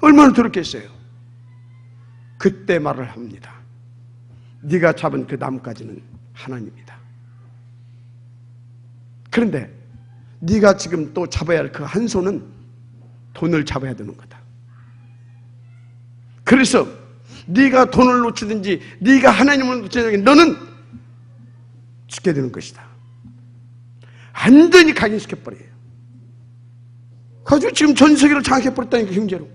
A: 얼마나 더럽겠어요. 그때 말을 합니다. 네가 잡은 그 나무까지는 하나님이다. 그런데 네가 지금 또 잡아야 할 그 한 손은 돈을 잡아야 되는 거다. 그래서 네가 돈을 놓치든지 네가 하나님을 놓치든지 너는 죽게 되는 것이다. 완전히 각인시켜버려요. 가지고 지금 전 세계를 장악해버렸다니까, 경제로.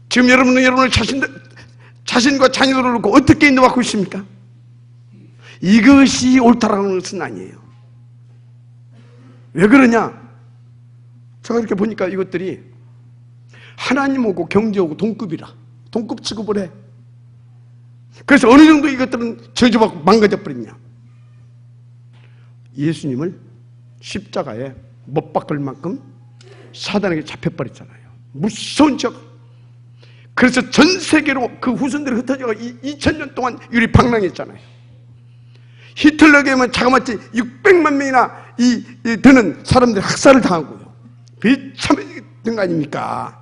A: 지금 여러분은 여러분의 자신과 자녀들을 놓고 어떻게 인도받고 있습니까? 이것이 옳다라는 것은 아니에요. 왜 그러냐? 제가 이렇게 보니까 이것들이 하나님하고 경제하고 동급이라. 동급 취급을 해. 그래서 어느 정도 이것들은 저주받고 망가져 버리냐. 예수님을 십자가에 못 박을 만큼 사단에게 잡혀버렸잖아요. 무서운 척. 그래서 전 세계로 그 후손들이 흩어져 2000년 동안 유리방랑했잖아요. 히틀러에게만 자그마치 600만 명이나 드는 사람들이 학살을 당하고요. 비참해진 거 아닙니까?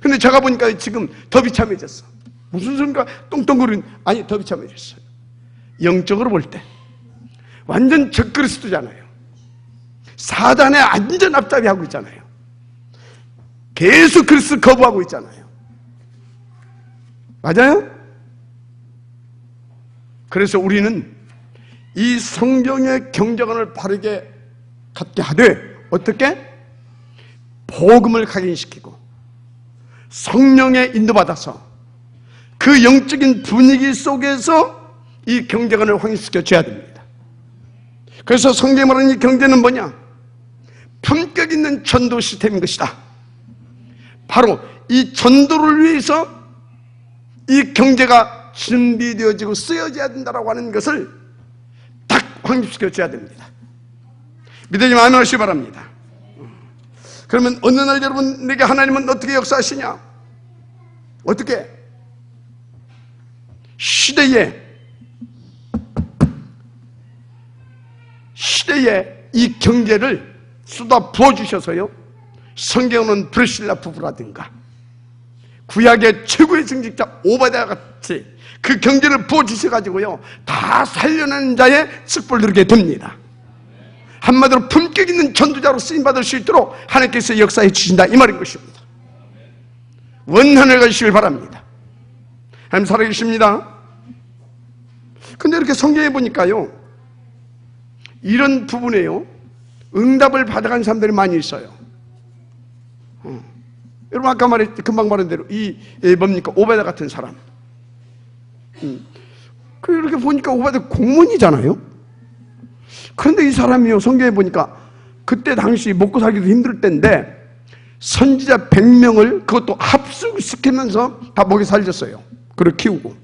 A: 근데 제가 보니까 지금 더 비참해졌어. 무슨 소리인가 똥똥거리는, 아니 더 비참해졌어요. 영적으로 볼 때 완전 적그리스도잖아요. 사단의 안전 앞잡이 하고 있잖아요. 계속 그리스도 거부하고 있잖아요. 맞아요? 그래서 우리는 이 성경의 경제관을 바르게 갖게 하되, 어떻게? 복음을 각인시키고 성령의 인도받아서 그 영적인 분위기 속에서 이 경제관을 확인시켜 줘야 됩니다. 그래서 성경이 말하는 이 경제는 뭐냐? 품격 있는 전도 시스템인 것이다. 바로 이 전도를 위해서 이 경제가 준비되어지고 쓰여져야 된다고 하는 것을 딱 확립시켜 줘야 됩니다. 믿으시면 아멘 하시기 바랍니다. 그러면 어느 날 여러분에게 하나님은 어떻게 역사하시냐? 어떻게? 시대에 이 경제를 쏟아 부어주셔서요, 성경은 브르실라 부부라든가 구약의 최고의 증직자 오바댜 같이 그 경제를 부어주셔가지고요 다 살려내는 자의 축복을 누리게 됩니다. 한마디로 품격 있는 전도자로 쓰임받을 수 있도록 하나님께서 역사해 주신다, 이 말인 것입니다. 원한을 가지시길 바랍니다. 하나님 살아계십니다. 근데 이렇게 성경에 보니까요, 이런 부분에요 응답을 받아간 사람들이 많이 있어요. 여러분 아까 금방 말한 대로 뭡니까? 오바댜 같은 사람. 이렇게 보니까 오바댜 공무원이잖아요. 그런데 이 사람이요, 성경에 보니까 그때 당시 먹고 살기도 힘들 때인데 선지자 100명을 그것도 합숙시키면서 다 먹여 살렸어요. 그걸 키우고.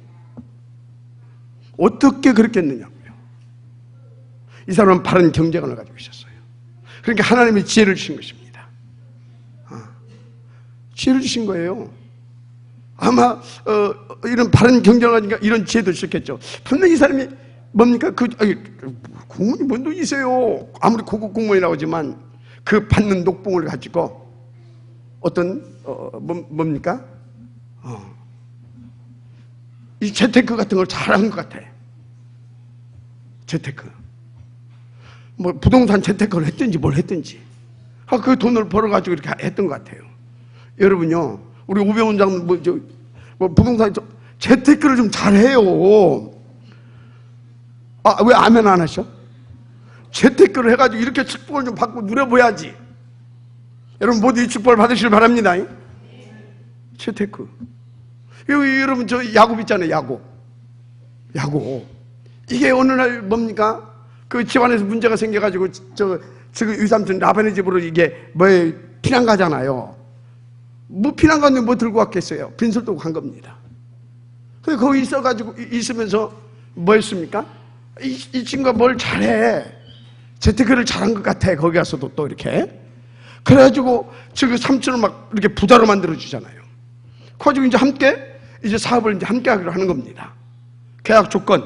A: 어떻게 그렇게 했느냐고요. 이 사람은 바른 경제관을 가지고 있었어요. 그러니까 하나님이 지혜를 주신 것입니다. 지혜를 주신 거예요. 아마 이런 바른 경제관을 가지고 이런 지혜도 주셨겠죠. 분명히 이 사람이 뭡니까? 공무원이 뭔 돈이세요? 아무리 고급 공무원이라고 하지만 그 받는 녹봉을 가지고 어떤 뭡니까? 이 재테크 같은 걸 잘한 것 같아. 재테크. 뭐 부동산 재테크를 했든지 뭘 했든지 그 돈을 벌어가지고 이렇게 했던 것 같아요. 여러분요, 우리 오병훈 장군 뭐 부동산 재테크를 좀 잘해요. 왜 아멘 안 하셔? 재테크를 해가지고 이렇게 축복을 좀 받고 누려봐야지. 여러분 모두 이 축복을 받으시길 바랍니다. 재테크. 여러분 저 야곱 있잖아요. 야곱. 이게 어느 날 뭡니까? 그 집안에서 문제가 생겨가지고 지금 유삼촌 라반의 집으로 이게 피난 가잖아요. 뭐 피난 갔는데 뭐 들고 왔겠어요? 빈술 들고 간 겁니다. 근데 거기 있으면서 뭐 했습니까? 이 친구가 뭘 잘해. 재테크를 잘한 것 같아. 거기 가서도 또 이렇게. 그래가지고 지금 삼촌을 막 이렇게 부자로 만들어주잖아요. 그래가지고 이제 함께 사업을 이제 함께 하기로 하는 겁니다. 계약 조건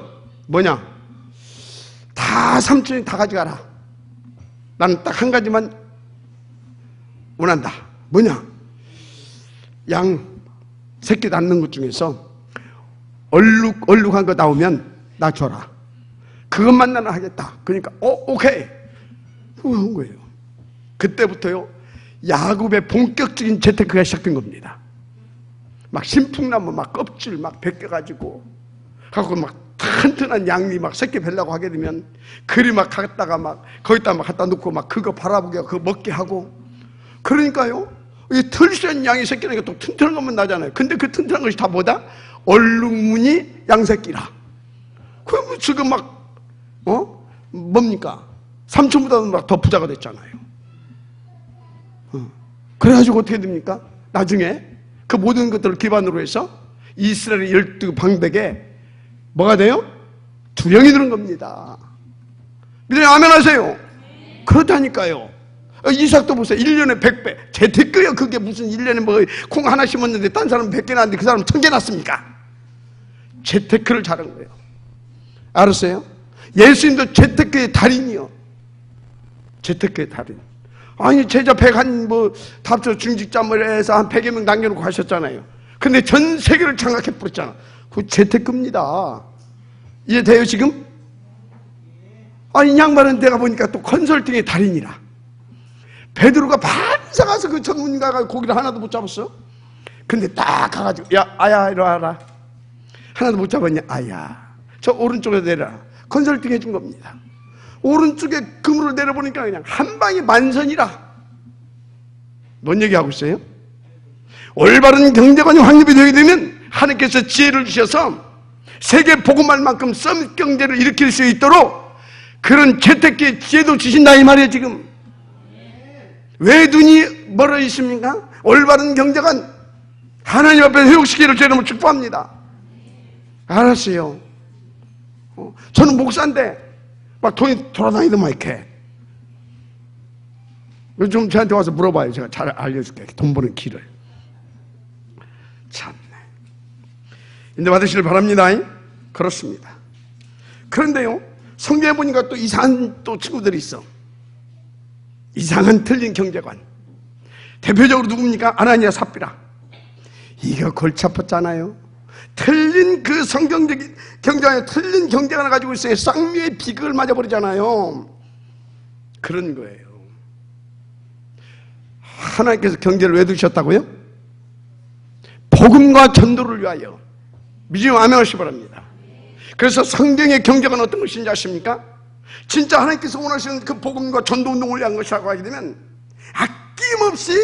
A: 뭐냐? 다 삼촌이 다 가져가라. 나는 딱 한 가지만 원한다. 뭐냐? 양 새끼 낳는 것 중에서 얼룩한 거 나오면 나 줘라. 그것만 나는 하겠다. 그러니까 오케이. 그거 한 거예요. 그때부터요 야곱의 본격적인 재테크가 시작된 겁니다. 막 신풍나무 막 껍질 막 벗겨가지고 갖고 막 튼튼한 양이 막 새끼 뵈려고 하게 되면 그리 막 갖다가 막 거기다 막 갖다 놓고 막 그거 바라보게 그거 먹게 하고. 그러니까요 이 털센 양이 새끼니까 또 튼튼한 것만 나잖아요. 근데 그 튼튼한 것이 다 뭐다? 얼룩무늬 양새끼라. 그럼 지금 막 뭡니까? 삼촌보다는 막 더 부자가 됐잖아요. 그래가지고 어떻게 됩니까? 나중에 그 모든 것들을 기반으로 해서 이스라엘의 12방백에 뭐가 돼요? 두령이 드는 겁니다. 믿어요? 아멘 하세요. 그렇다니까요. 이삭도 보세요. 1년에 100배. 재테크요. 그게 무슨 1년에 뭐 콩 하나 심었는데 딴 사람은 100개 났는데 그 사람은 1000개 났습니까? 재테크를 잘한 거예요. 알았어요? 예수님도 재테크의 달인이요. 재테크의 달인. 아니 제자 100한 뭐 답조 중직자 뭐 해서 한 100여 명 남겨놓고 하셨잖아요. 근데 전 세계를 장악해 버렸잖아. 그 재테크입니다. 이해돼요 지금? 아니 이 양반은 내가 보니까 또 컨설팅의 달인이라. 베드로가 반사 가서 그 전문가가 고기를 하나도 못 잡았어. 근데 딱 가가지고 야 아야 이리 와라. 하나도 못 잡았냐? 아야 저 오른쪽에 내려라. 컨설팅 해준 겁니다. 오른쪽에 그물을 내려보니까 그냥 한 방에 만선이라. 뭔 얘기하고 있어요? 올바른 경제관이 확립이 되게 되면 하나님께서 지혜를 주셔서 세계 복음할 만큼 썸 경제를 일으킬 수 있도록 그런 재테크의 지혜도 주신다 이 말이에요 지금. 왜 눈이 멀어 있습니까? 올바른 경제관 하나님 앞에 회복시키기를 제 이름으로 축복합니다. 알았어요. 저는 목사인데 막 돈이 돌아다니더만 이렇게. 좀 저한테 와서 물어봐요. 제가 잘 알려줄게. 돈 버는 길을. 참네. 인도 받으시길 바랍니다. 그렇습니다. 그런데요, 성경에 보니까 또 이상한 또 친구들이 있어. 이상한 틀린 경제관. 대표적으로 누굽니까? 아나니아 삽비라. 이거 골치 아팠잖아요. 틀린 그 성경적인 경제관에 틀린 경제관을 가지고 있어요. 쌍미의 비극을 맞아버리잖아요. 그런 거예요. 하나님께서 경제를 왜 두셨다고요? 복음과 전도를 위하여. 믿으면 아멘 하시기 바랍니다. 그래서 성경의 경제관 어떤 것인지 아십니까? 진짜 하나님께서 원하시는 그 복음과 전도 운동을 위한 것이라고 하게 되면 아낌없이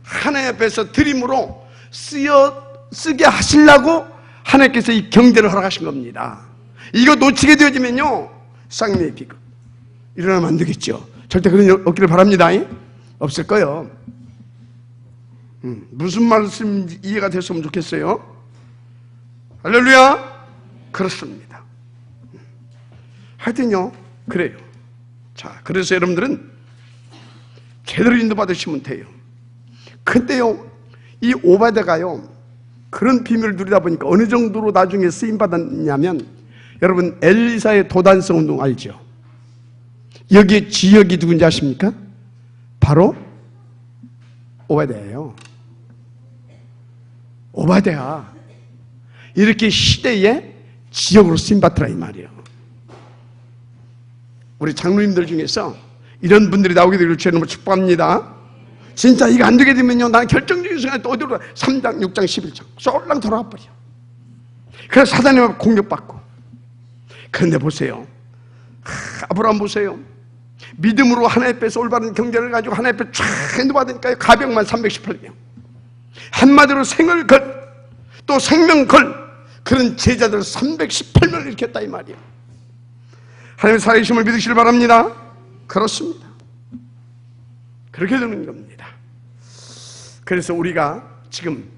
A: 하나님 앞에서 드림으로 쓰게 하시려고 하나님께서 이 경제를 허락하신 겁니다. 이거 놓치게 되어지면요 쌍미의 비극 일어나면 안 되겠죠. 절대 그런 일 없기를 바랍니다. 없을 거예요. 무슨 말씀인지 이해가 됐으면 좋겠어요. 할렐루야. 그렇습니다. 하여튼요 그래요. 자, 그래서 여러분들은 제대로 인도받으시면 돼요. 근데요 이 오바데가요 그런 비밀을 누리다 보니까 어느 정도로 나중에 쓰임받았냐면, 여러분 엘리사의 도단성 운동 알죠? 여기에 지역이 누군지 아십니까? 바로 오바데예요. 오바데가 이렇게 시대에 지역으로 쓰임받더라 이 말이에요. 우리 장로님들 중에서 이런 분들이 나오게 되기를 주님으로 축복합니다. 진짜 이거 안 되게 되면요 나는 결정적인 순간에 또 어디로 가? 3장, 6장, 11장 쏠랑 돌아와 버려. 그래서 사단에 공격받고. 그런데 보세요, 아브라함 보세요. 믿음으로 하나님 앞에서 올바른 경제를 가지고 하나님 앞에 쫙 인도받으니까요 가병만 318명. 한마디로 생을 걸 또 생명 걸 그런 제자들 318명을 일으켰다 이 말이에요. 하나님의 살아계심을 믿으시길 바랍니다. 그렇습니다. 그렇게 되는 겁니다. 그래서 우리가 지금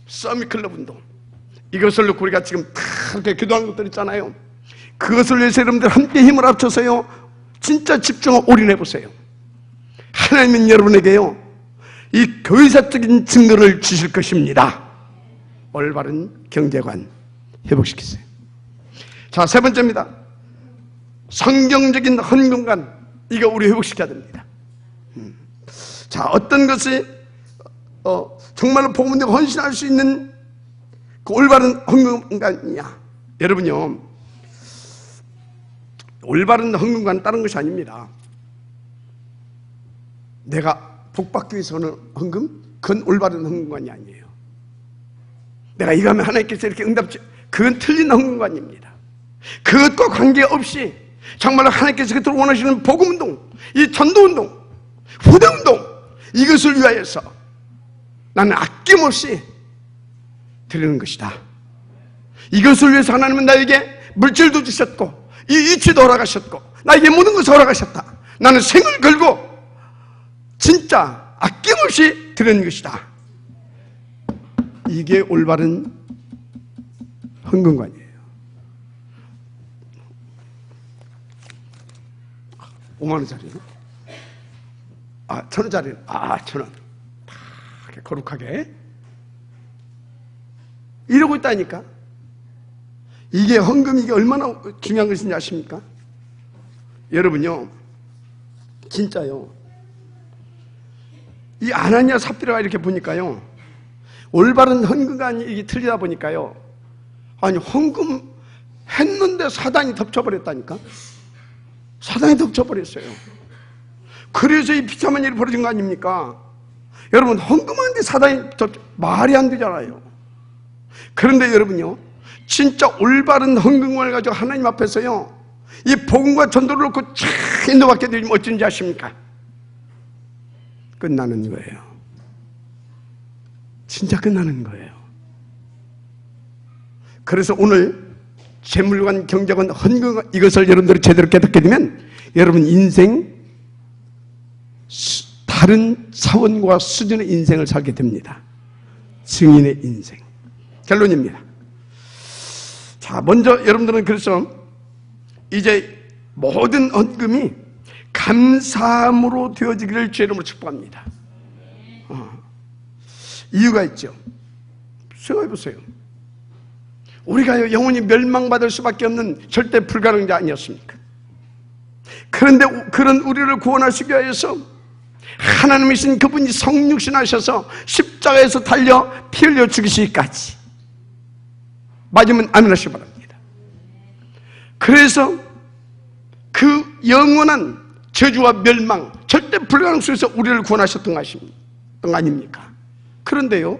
A: 서밋클럽 운동 이것을 놓고 우리가 지금 다 이렇게 기도한 것들 있잖아요. 그것을 위해서 여러분들 함께 힘을 합쳐서요 진짜 집중하고 올인해 보세요. 하나님은 여러분에게요 이 교회사적인 증거를 주실 것입니다. 올바른 경제관 회복시키세요. 자, 세 번째입니다. 성경적인 헌금관. 이거 우리 회복시켜야 됩니다. 자, 어떤 것이 정말로 복음에 헌신할 수 있는 그 올바른 헌금관이냐? 여러분요, 올바른 헌금관은 다른 것이 아닙니다. 내가 복받기 위해서 하는 헌금? 그건 올바른 헌금관이 아니에요. 내가 이거 하면 하나님께서 이렇게 응답지, 그건 틀린 헌금관입니다. 그것과 관계없이 정말로 하나님께서 그토록 원하시는 복음운동, 이 전도운동, 후대운동, 이것을 위하여서 나는 아낌없이 드리는 것이다. 이것을 위해서 하나님은 나에게 물질도 주셨고 이 이치도 허락하셨고 나에게 모든 것을 허락하셨다. 나는 생을 걸고 진짜 아낌없이 드리는 것이다. 이게 올바른 헌금관이에요. 5만원짜리는? 1,000원짜리는? 1,000원. 이렇게 거룩하게. 이러고 있다니까. 이게 헌금이 이게 얼마나 중요한 것인지 아십니까? 여러분요, 진짜요. 이 아나니아 삽비라가 이렇게 보니까요, 올바른 헌금관이 이게 틀리다 보니까요, 아니 헌금 했는데 사단이 덮쳐버렸다니까. 사단이 덮쳐버렸어요. 그래서 이 비참한 일이 벌어진 거 아닙니까? 여러분, 헌금하는데 사단이 말이 안 되잖아요. 그런데 여러분요, 진짜 올바른 헌금을 가지고 하나님 앞에서요, 이 복음과 전도를 놓고 쫙 인도받게 되면 어쩐지 아십니까? 끝나는 거예요. 진짜 끝나는 거예요. 그래서 오늘 재물관, 경제관, 헌금, 이것을 여러분들이 제대로 깨닫게 되면 여러분 인생 다른 차원과 수준의 인생을 살게 됩니다. 증인의 인생. 결론입니다. 자, 먼저 여러분들은 그래서 이제 모든 헌금이 감사함으로 되어지기를 주의 이름으로 축복합니다. 이유가 있죠. 생각해 보세요. 우리가 영원히 멸망받을 수밖에 없는 절대 불가능자 아니었습니까? 그런데 그런 우리를 구원하시기 위해서 하나님이신 그분이 성육신하셔서 십자가에서 달려 피 흘려 죽이시기까지. 맞으면 아멘 하시기 바랍니다. 그래서 그 영원한 저주와 멸망, 절대 불가능 속에서 우리를 구원하셨던 거 아닙니까? 그런데요,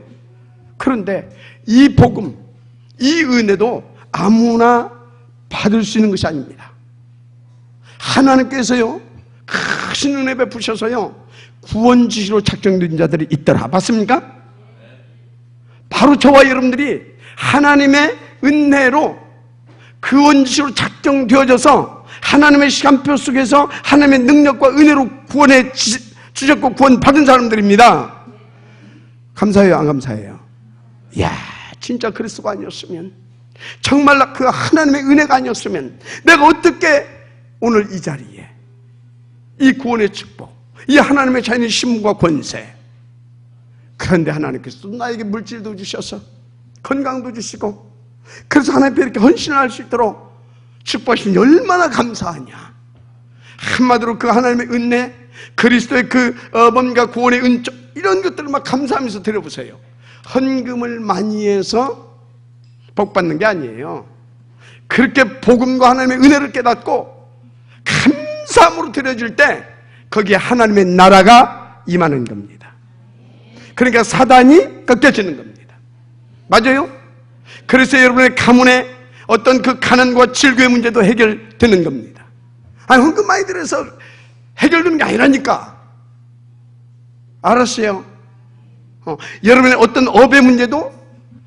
A: 그런데 이 복음, 이 은혜도 아무나 받을 수 있는 것이 아닙니다. 하나님께서요, 크신 은혜 베푸셔서요, 구원지시로 작정된 자들이 있더라. 맞습니까? 바로 저와 여러분들이 하나님의 은혜로 구원지시로 작정되어져서 하나님의 시간표 속에서 하나님의 능력과 은혜로 구원해 주셨고 구원받은 사람들입니다. 감사해요, 안 감사해요? 이야, 진짜 그리스도가 아니었으면, 정말 그 하나님의 은혜가 아니었으면 내가 어떻게 오늘 이 자리에 이 구원의 축복, 이 하나님의 자연의 신분과 권세, 그런데 하나님께서 나에게 물질도 주셔서 건강도 주시고, 그래서 하나님 앞에 이렇게 헌신을 할 수 있도록 축복하시니 얼마나 감사하냐. 한마디로 그 하나님의 은혜, 그리스도의 그 뭔가 구원의 은총, 이런 것들을 막 감사하면서 드려보세요. 헌금을 많이 해서 복 받는 게 아니에요. 그렇게 복음과 하나님의 은혜를 깨닫고 감사함으로 드려줄 때 거기에 하나님의 나라가 임하는 겁니다. 그러니까 사단이 꺾여지는 겁니다. 맞아요? 그래서 여러분의 가문의 어떤 그 가난과 질교의 문제도 해결되는 겁니다. 아니, 헌금 많이 들여서 해결되는 게 아니라니까. 알았어요? 여러분의 어떤 업의 문제도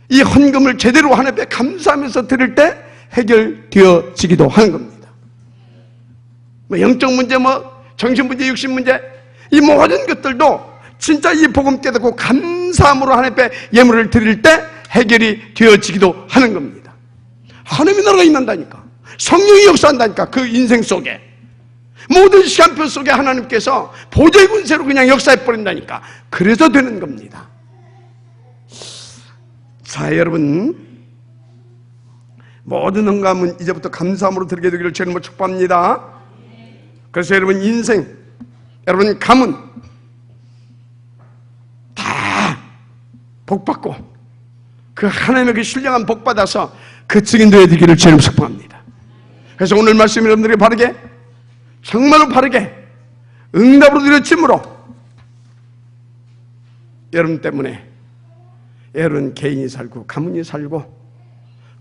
A: 이 헌금을 제대로 하나님 앞에 감사하면서 드릴 때 해결되어지기도 하는 겁니다. 뭐 영적 문제, 뭐 정신 문제, 육신 문제, 이 모든 것들도 진짜 이 복음 깨닫고 감사함으로 하나님 앞에 예물을 드릴 때 해결이 되어지기도 하는 겁니다. 하나님의 나라가 임한다니까. 성령이 역사한다니까. 그 인생 속에 모든 시간표 속에 하나님께서 보좌의 군세로 그냥 역사해 버린다니까. 그래서 되는 겁니다. 자, 여러분, 모든 헌금은 이제부터 감사함으로 드리게 되기를 주님으로 축복합니다. 그래서 여러분 인생, 여러분 가문 다 복받고 그 하나님의 그 신령한 복받아서 그 증인되어 되기를 주님으로 축복합니다. 그래서 오늘 말씀 여러분들이 바르게, 정말로 바르게 응답으로 드려짐으로 여러분 때문에 여러분 개인이 살고 가문이 살고,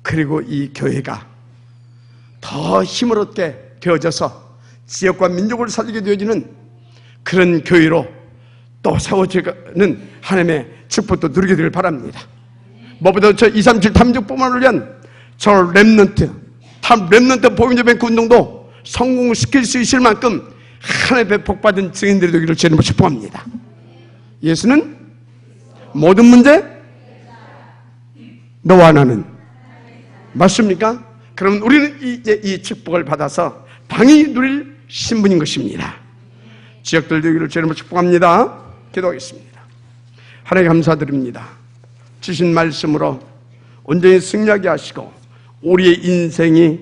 A: 그리고 이 교회가 더 힘을 얻게 되어져서 지역과 민족을 살리게 되어지는 그런 교회로 또 세워지는 하나님의 축복도 누리게 되길 바랍니다. 무엇보다 저 237 탐족뿐만을 위한 저 렘넌트 복음제뱅크 운동도 성공시킬 수 있을 만큼 하나님의 복받은 증인들이 되기를 주님으로 축복합니다. 예수는 모든 문제 너와 나는. 맞습니까? 그럼 우리는 이제 이 축복을 받아서 당연히 누릴 신분인 것입니다. 지역들 되기를 주님으로 축복합니다. 기도하겠습니다. 하나님 감사드립니다. 주신 말씀으로 온전히 승리하게 하시고 우리의 인생이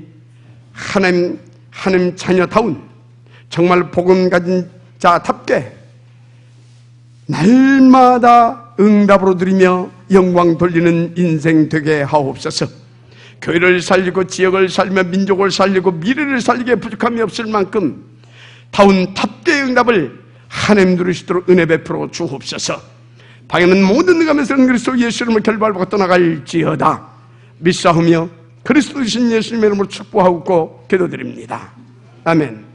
A: 하나님 자녀다운 정말 복음 가진 자답게 날마다 응답으로 드리며 영광 돌리는 인생 되게 하옵소서. 교회를 살리고 지역을 살리며 민족을 살리고 미래를 살리기에 부족함이 없을 만큼 다운 답게 응답을 하나님 누리시도록 은혜 베풀어 주옵소서. 방해는 모든 능함에서 그리스도 예수 이름을 결발하고 떠나갈지어다 믿사오며 그리스도이신 예수님의 이름으로 축복하고 기도드립니다. 아멘.